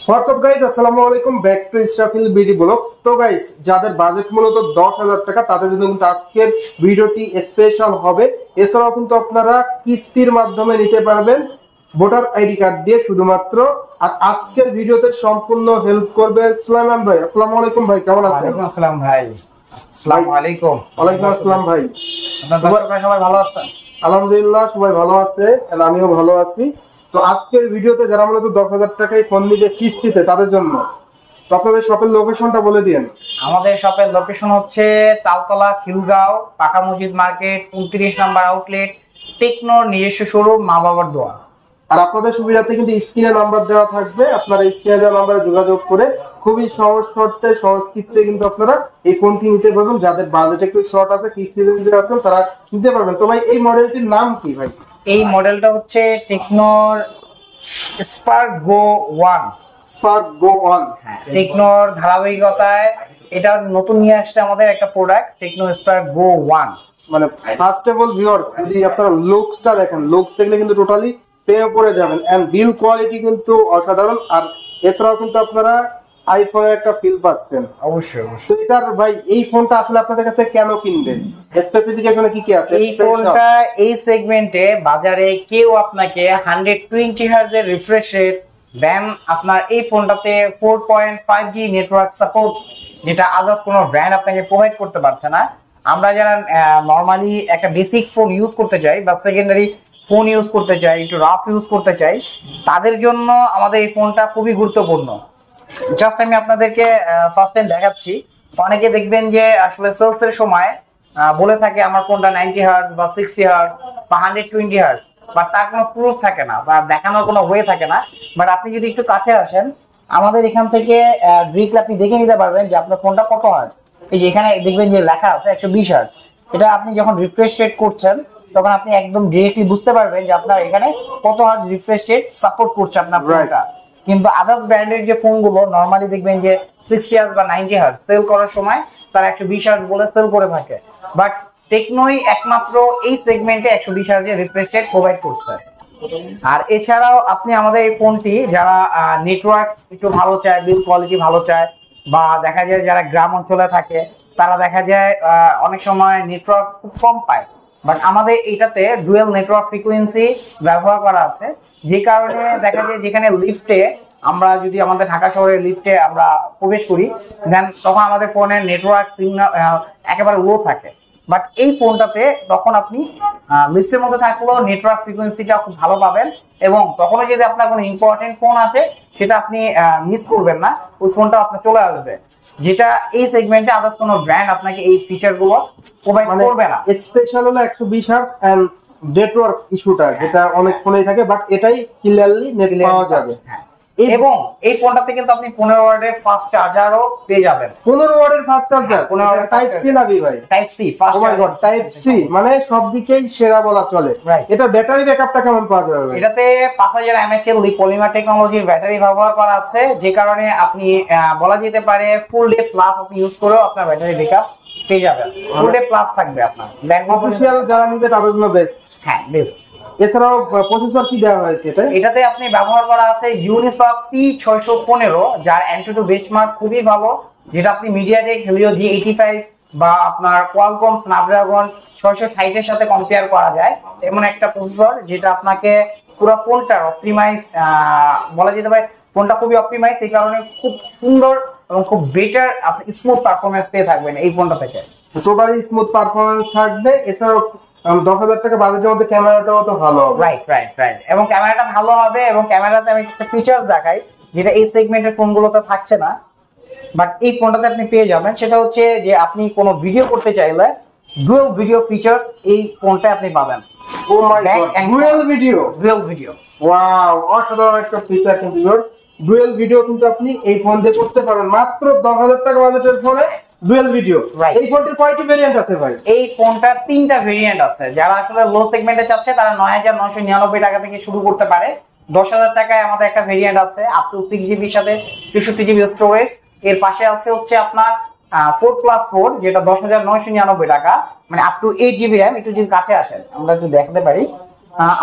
WhatsApp guys, আসসালামু আলাইকুম, back to Israfil BD blogs. তো গাইস, যাদের বাজেট মূলত 10,000 টাকা তাদের জন্য কিন্তু আজকের ভিডিওটি স্পেশাল হবে। এছাড়াও কিন্তু আপনারা কিস্তির মাধ্যমে নিতে পারবেন ভোটার আইডি কার্ড দিয়ে শুধুমাত্র। আর আজকের ভিডিওতে সম্পূর্ণ হেল্প করবে সুলাইমান ভাই। আসসালামু আলাইকুম ভাই, কেমন আছেন? ওয়ালাইকুম আসসালাম ভাই। আসসালামু আলাইকুম। ওয়ালাইকুম আসসালাম ভাই। আপনারা সবাই ভালো আছেন? আলহামদুলিল্লাহ, সবাই ভালো আছে, আর আমিও ভালো আছি। তো আজকের ভিডিওতে যারা মূলত 10,000 টাকায় ফোন নিবে কিস্তিতে তাদের জন্য, তো আপনাদের শপের লোকেশনটা বলে দিন। আমাদের শপের লোকেশন হচ্ছে তালতলা, খিলগাঁও, পাকা মসজিদ মার্কেট, 29 নাম্বার আউটলেট, টেকনোর নিজস্ব শোরুম, মা বাবার দোয়া। আর আপনাদের সুবিধার্থে কিন্তু স্ক্রিনে নাম্বার দেওয়া থাকবে, আপনারা স্ক্রিনে দেওয়া নাম্বারে যোগাযোগ করে খুবই সহজ শর্তে সহজ কিস্তিতে কিন্তু আপনারা এই ফোনটি নিতে পারবেন। যাদের বাজেট একটু শর্ট আছে, কিস্তিতে নিতে পারবেন, তারা নিতে পারবেন। তো ভাই, এই মডেলটির নাম কি ভাই? এই মডেলটা হচ্ছে টেকনোর স্পার্ক গো 1। স্পার্ক গো 1। টেকনোর ধারাবাহিকতায় এটা নতুন নিয়ে আসছে আমাদের একটা প্রোডাক্ট, টেকনো স্পার্ক গো 1। মানে ফার্স্ট অফ অল ভিউয়ার্স, যদি আপনারা লুকসটা দেখেন, লুকস দেখলে কিন্তু টোটালি প্রেমে পড়ে যাবেন। এন্ড বিল কোয়ালিটি কিন্তু অসাধারণ। আর এছাড়াও কিন্তু আপনারা আইফোনের একটা ফিল পাচ্ছেন। অবশ্যই তো এটার ভাই, এই ফোনটা আসলে আপনাদের কাছে কেন কিনবেন? স্পেসিফিকেশনে কি কি আছে? এই ফোনটা এই সেগমেন্টে বাজারে কেউ আপনাকে 120 হার্জের রিফ্রেশ রেট দেন, আপনার এই ফোনটাতে 4.5G নেটওয়ার্ক সাপোর্ট, যেটা আদার্স কোনো ব্র্যান্ড আপনাকে প্রোভাইড করতে পারছে না। আমরা যারা নর্মালি একটা বেসিক ফোন ইউজ করতে চাই বা সেকেন্ডারি ফোন ইউজ করতে চাই, একটু রাফ ইউজ করতে চাই, তাদের জন্য আমাদের এই ফোনটা খুবই গুরুত্বপূর্ণ। জাস্ট আমি আপনাদেরকে ফার্স্ট টাইম দেখাচ্ছি। অনেকে দেখবেন যে আসলে সেলসের সময় বলে থাকে আমার ফোনটা 90 হার্জ বা 60 হার্জ বা 120 হার্জ, বাট তার কোনো প্রুফ থাকে না বা দেখানোর কোনো ওয়ে থাকে না। বাট আপনি যদি একটু কাছে আসেন, আমাদের এখান থেকে ডিরেক্টলি আপনি দেখে নিতে পারবেন যে আপনার ফোনটা কত হার্জ। এই যে এখানে দেখবেন যে লেখা আছে 120 হার্জ। এটা আপনি যখন রিফ্রেশ রেট করছেন তখন আপনি একদম ডিরেক্টলি বুঝতে পারবেন যে আপনার এখানে কত হার্জ রিফ্রেশ রেট সাপোর্ট করছে আপনার ফোনটা। কিন্তু আদার্স ব্র্যান্ডের যে ফোনগুলো নরমালি দেখবেন যে 60 হার্জ বা 90 হার্জ সেল করার সময় তারা 120 হার্জ বলে সেল করে থাকে। বাট টেকনোই একমাত্র এই সেগমেন্টে 120 হার্জের রিফ্রেশ রেট প্রোভাইড করছে। আর এছাড়াও আপনি আমাদের এই ফোনটি যারা নেটওয়ার্ক একটু ভালো চায়, বিল কোয়ালিটি ভালো চায়, বা দেখা যায় যারা গ্রাম অঞ্চলে থাকে তারা দেখা যায় অনেক সময় নেটওয়ার্ক খুব কম পায়, বাট আমাদের এটাতে ডুয়েল নেটওয়ার্ক ফ্রিকোয়েন্সি ব্যবহার করা আছে। যে কারণে দেখা যায় যেখানে লিফটে আমরা যদি আমাদের ঢাকা শহরের লিফটে আমরা প্রবেশ করি, দেন তখন আমাদের ফোনের নেটওয়ার্ক সিগন্যাল একেবারে লো থাকে। বাট এই ফোনটাতে তখন আপনি লিস্টের মধ্যে থাকলেও নেটওয়ার্ক ফ্রিকোয়েন্সিটা খুব ভালো পাবেন, এবং তখনও যদি আপনার কোনো ইম্পর্টেন্ট ফোন আছে সেটা আপনি মিস করবেন না, ওই ফোনটা আপনার চলে আসবে, যেটা এই সেগমেন্টে আদার্স কোনো ব্র্যান্ড আপনাকে এই ফিচারগুলো প্রোভাইড করবে না। স্পেশাল হলো 120 হার্জ এন্ড নেটওয়ার্ক ইস্যুটা, যেটা অনেক ফোনেই থাকে, বাট এটাই ক্লিয়ারলি নেট পাওয়া যাবে। এবং এই ফোনটাতে কিন্তু আপনি 15 ওয়াটের ফাস্ট চার্জারও পেয়ে যাবেন। 15 ওয়াটের ফাস্ট চার্জার, 15 ওয়াটের টাইপ সি নাবি ভাই? Type C fast. Oh my god, type C মানে সব দিকেই সেরা বলা চলে। এটা ব্যাটারি ব্যাকআপটা কেমন পাওয়া যাবে? এটাতে 5000 mAh এর পলিমার টেকনোলজির ব্যাটারি ব্যবহার করা আছে, যে কারণে আপনি বলা যেতে পারে ফুল ডে প্লাস আপনি ইউজ করেও আপনার ব্যাটারি ব্যাকআপ পেয়ে যাবেন। ফুল ডে প্লাস থাকবে আপনার। অফিশিয়াল যারা নিবে তাদের জন্য বেস্ট। হ্যাঁ, বেস্ট। এছাড়াও প্রসেসর কি দেওয়া হয়েছে এটাতে আপনি ব্যবহার করা আছে ইউনিসক P615, যার Antutu বেঞ্চমার্ক খুবই ভালো, যেটা আপনি মিডিয়াটেক হেলিও G85 বা আপনার কোয়ালকম স্ন্যাপড্রাগন 660 এর সাথে কম্পেয়ার করা যায়। এমন একটা প্রসেসর যেটা আপনাকে পুরো ফোনটা অপটিমাইজ বলা যেতে পারে। ফোনটা খুবই অপটিমাইজ, এই কারণে খুব সুন্দর এবং খুব বেটার আপনি স্মুথ পারফরম্যান্স পেয়ে থাকবেন এই ফোনটা থেকে। টোটালি স্মুথ পারফরম্যান্স থাকবে। এছাড়াও 10,000 টাকা বাজেটের মধ্যে ক্যামেরাটাও তো ভালো হবে। রাইট। এবং ক্যামেরাটা ভালো হবে, এবং ক্যামেরাতে আমি একটা ফিচারস দেখাই যেটা এই সেগমেন্টের ফোনগুলোতে থাকছে না, বাট এই ফোনটাতে আপনি পেয়ে যাবেন। সেটা হচ্ছে যে আপনি কোনো ভিডিও করতে চাইলে ডুয়াল ভিডিও ফিচারস এই ফোনটায় আপনি পাবেন। ও my god, dual video, wow, অসাধারণ একটা ফিচার। কিন্তু ডুয়াল ভিডিও কিন্তু আপনি এই ফোন দিয়ে করতে পারবেন মাত্র 10,000 টাকা বাজেটের ফোনে। ডুয়াল ভিডিও, এই ফোনটির কয়টি ভেরিয়েন্ট আছে ভাই? এই ফোনটার 3টা ভেরিয়েন্ট আছে। যারা আসলে লো সেগমেন্টে চাচ্ছে তারা 9999 টাকা থেকে শুরু করতে পারে। 10,000 টাকায় আমাদের একটা ভেরিয়েন্ট আছে আপ টু 6GB সাথে 64GB স্টোরেজ। এর পাশে আছে হচ্ছে আপনার 4+4, যেটা 10,999 টাকা, মানে আপ টু 8GB র্যাম। একটু যদি কাছে আসেন আমরা একটু দেখাতে পারি,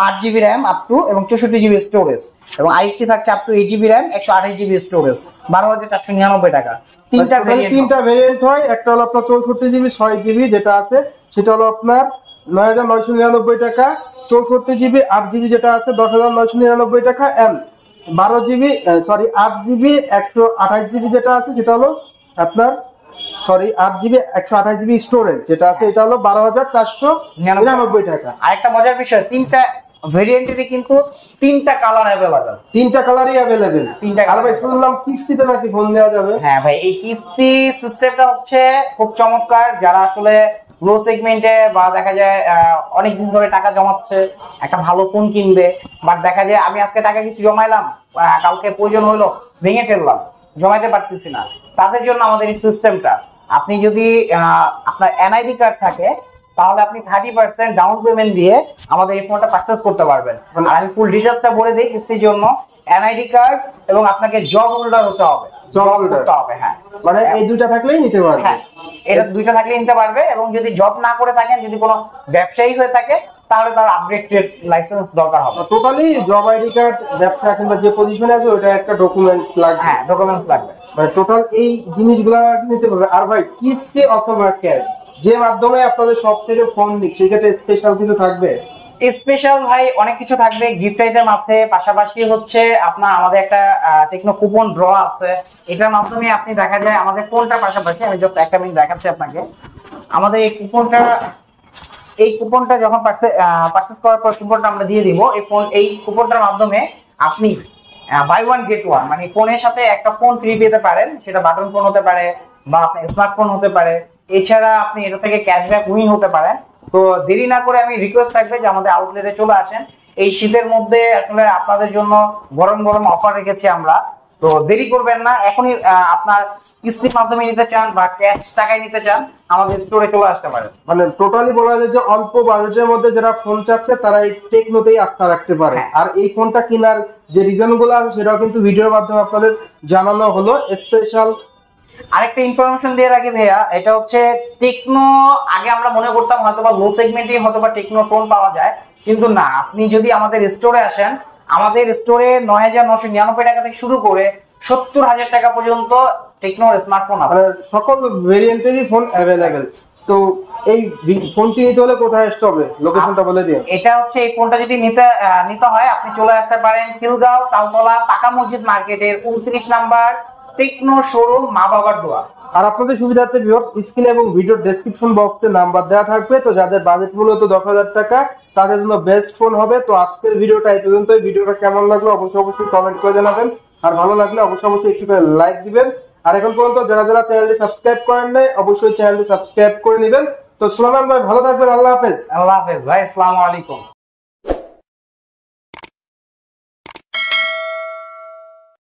8 GB র্যাম আপ টু এবং 64 GB স্টোরেজ, এবং আরেকটি থাকছে up to 8 GB RAM 128 GB storage, 12,499 টাকা। তিনটা ভেরিয়েন্ট হয়, একটা হলো আপনার 64 GB 6 GB যেটা আছে সেটা হলো আপনার 9,999 টাকা, 64 GB 8 GB যেটা আছে 10,999 টাকা, এন্ড 12 GB 8 GB 128 GB যেটা আছে সেটা হলো আপনার 8 GB 128 GB স্টোরেজ যেটা আছে এটা হলো 12,499 টাকা। আরেকটা মজার বিষয়, তিনটা ভেরিয়েন্টেরই কিন্তু তিনটা কালার অ্যাভেলেবল, তিনটা কালারই অ্যাভেলেবেল। তিনটা আর ভাই শুনলাম কিস্তিতে নাকি ফোন দেওয়া যাবে? হ্যাঁ ভাই, এই কিস্তি সিস্টেমটা হচ্ছে খুব চমৎকার। যারা আসলে লো সেগমেন্টে বা দেখা যায় অনেক দিন ধরে টাকা জমাচ্ছে, একটা ভালো ফোন কিনবে, বাট দেখা যায় আমি আজকে টাকা কিছু জমাইলাম, কালকে প্রয়োজন হলো ভেঙে ফেললাম, জমাইতে পারতেছি না, তাদের জন্য আমাদের এই সিস্টেমটা। আপনি যদি আপনার এনআইডি কার্ড থাকে তাহলে আপনি 30% ডাউন পেমেন্ট দিয়ে আমাদের এই ফোনটা পারচেজ করতে পারবেন। আর আমি ফুল ডিটেইলসটা বলে দিই কিস্তির জন্য। এনআইডি কার্ড এবং আপনাকে জব হোল্ডার হতে হবে, জব হোল্ডার করতে হবে। হ্যাঁ, মানে এই দুইটা থাকলেই নিতে পারবে। হ্যাঁ, এটা দুইটা থাকলে নিতে পারবে। এবং যদি জব না করে থাকেন, যদি কোনো ব্যবসায়ী হয়ে থাকে, তাহলে তার আপডেটেড লাইসেন্স দরকার হবে। টোটালি জব আইডি কার্ড, ব্যবসা কিংবা যে পজিশনে আছে ওটা একটা ডকুমেন্ট লাগবে। হ্যাঁ, ডকুমেন্টস লাগবে। মানে টোটাল এই জিনিসগুলা নিতে পারবে। আর ভাই কিস্তি অথবা ক্যাশ যে মাধ্যমে আপনাদের সব থেকে ফোন নিক সেক্ষেত্রে স্পেশাল কিছু থাকবে? স্পেশাল ভাই অনেক কিছু থাকবে, গিফট আইটেম আছে, পাশাপাশি হচ্ছে আপনার আমাদের একটা টেকনো কুপন ড্র আছে। এটার মাধ্যমে আপনি দেখা যায় আমাদের ফোনটার পাশাপাশি, আমি জাস্ট একটা মিনিট দেখাচ্ছি আপনাকে, আমাদের এই কুপনটা যখন পারচেজ করার পর কুপনটা আমরা দিয়ে দিব। এই কুপনটার মাধ্যমে আপনি বাই ওয়ান গেট ওয়ান, মানে ফোনের সাথে একটা ফোন ফ্রি পেতে পারেন। সেটা বাটন ফোন হতে পারে বা আপনার স্মার্টফোন হতে পারে। এছাড়া আপনি এটা থেকে ক্যাশব্যাক উইন হতে পারেন। তো দেরি না করে আমি রিকোয়েস্ট থাকবে যে আমাদের আউটলেটে চলে আসেন। এই শীতের মধ্যে আসলে আপনাদের জন্য গরম গরম অফার রেখেছি আমরা, তো দেরি করবেন না। এখনই আপনার কিস্তির মাধ্যমে নিতে চান বা ক্যাশ টাকায় নিতে চান, আমাদের স্টোরে চলে আসতে পারেন। মানে টোটালি বলা যায় যে অল্প বাজেটের মধ্যে যারা ফোন চাচ্ছে তারা এই টেকনোতেই আস্থা রাখতে পারে। আর এই ফোনটা কেনার যে রিজন গুলো আছে সেটাও কিন্তু ভিডিওর মাধ্যমে আপনাদের জানানো হলো। স্পেশাল আরেকটা ইনফরমেশন দিয়ে রাখি ভাইয়া, এটা হচ্ছে টেকনো। আগে আমরা মনে করতাম হয়তোবা লো সেগমেন্টে হয়তোবা টেকনো ফোন পাওয়া যায়, কিন্তু না। আপনি যদি আমাদের স্টোরে আসেন, আমাদের স্টোরে 9,999 টাকা থেকে শুরু করে 70,000 টাকা পর্যন্ত টেকনোর স্মার্টফোন আছে। মানে সকল ভেরিয়েন্টেরই ফোন অ্যাভেলেবেল। তো এই ফোনটি নিতে হলে কোথায় আসতে হবে, লোকেশনটা বলে দিন। এটা হচ্ছে এই ফোনটা যদি নিতে হয়, আপনি চলে আসতে পারেন খিলগাঁও তালতলা পাকা মসজিদ মার্কেটের 29 নাম্বার টেকনো শোরুম, মা বাবার দোয়া। আর আপনাদের সুবিধার্থে ভিউয়ার্স স্ক্রিন এবং ভিডিও ডেসক্রিপশন বক্সে নাম্বার দেওয়া থাকবে। তো যাদের বাজেট মূলত 10,000 টাকা তাদের জন্য বেস্ট ফোন হবে। তো আজকের ভিডিওটা এই পর্যন্তই। ভিডিওটা কেমন লাগলো অবশ্যই কমেন্ট করে জানাবেন। আর ভালো লাগলে অবশ্যই একটু করে লাইক দিবেন। আর এখন পর্যন্ত যারা চ্যানেলটি সাবস্ক্রাইব করেন নাই অবশ্যই চ্যানেলটি সাবস্ক্রাইব করে নেবেন। তো সুলাইমান ভাই ভালো থাকবেন, আল্লাহ হাফেজ। আল্লাহ হাফেজ ভাই, আসসালামু আলাইকুম।